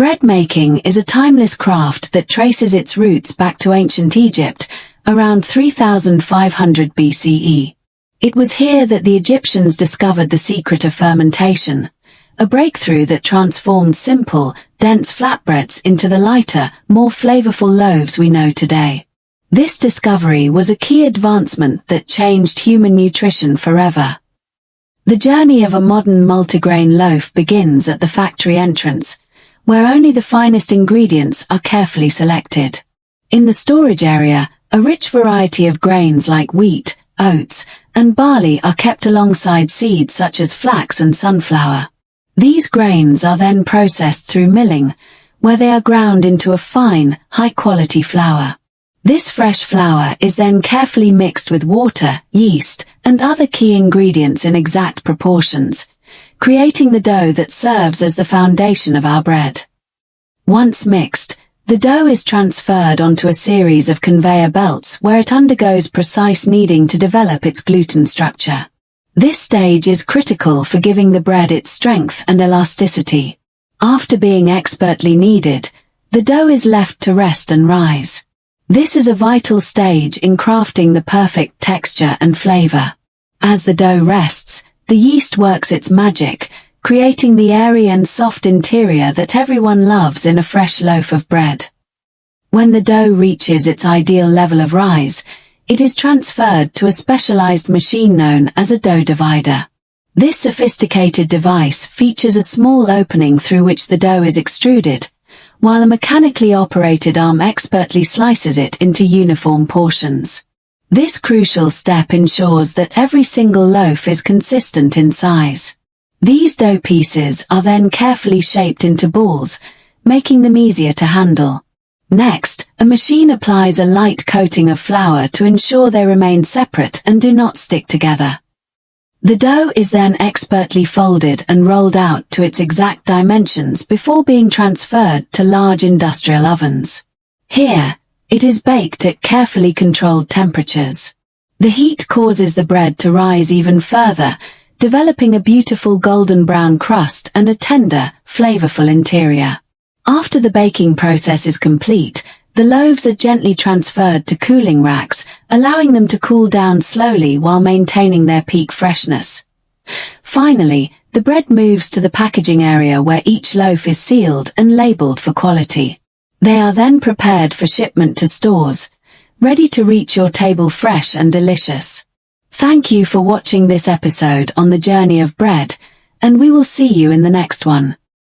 Bread making is a timeless craft that traces its roots back to ancient Egypt, around 3500 BCE. It was here that the Egyptians discovered the secret of fermentation, a breakthrough that transformed simple, dense flatbreads into the lighter, more flavorful loaves we know today. This discovery was a key advancement that changed human nutrition forever. The journey of a modern multigrain loaf begins at the factory entrance, where only the finest ingredients are carefully selected. In the storage area, a rich variety of grains like wheat, oats, and barley are kept alongside seeds such as flax and sunflower. These grains are then processed through milling, where they are ground into a fine, high-quality flour. This fresh flour is then carefully mixed with water, yeast, and other key ingredients in exact proportions, creating the dough that serves as the foundation of our bread. Once mixed, the dough is transferred onto a series of conveyor belts where it undergoes precise kneading to develop its gluten structure. This stage is critical for giving the bread its strength and elasticity. After being expertly kneaded, the dough is left to rest and rise. This is a vital stage in crafting the perfect texture and flavor. As the dough rests, the yeast works its magic, creating the airy and soft interior that everyone loves in a fresh loaf of bread. When the dough reaches its ideal level of rise, it is transferred to a specialized machine known as a dough divider. This sophisticated device features a small opening through which the dough is extruded, while a mechanically operated arm expertly slices it into uniform portions. This crucial step ensures that every single loaf is consistent in size. These dough pieces are then carefully shaped into balls, making them easier to handle. Next, a machine applies a light coating of flour to ensure they remain separate and do not stick together. The dough is then expertly folded and rolled out to its exact dimensions before being transferred to large industrial ovens. Here, it is baked at carefully controlled temperatures. The heat causes the bread to rise even further, developing a beautiful golden brown crust and a tender, flavorful interior. After the baking process is complete, the loaves are gently transferred to cooling racks, allowing them to cool down slowly while maintaining their peak freshness. Finally, the bread moves to the packaging area where each loaf is sealed and labeled for quality. They are then prepared for shipment to stores, ready to reach your table fresh and delicious. Thank you for watching this episode on the journey of bread, and we will see you in the next one.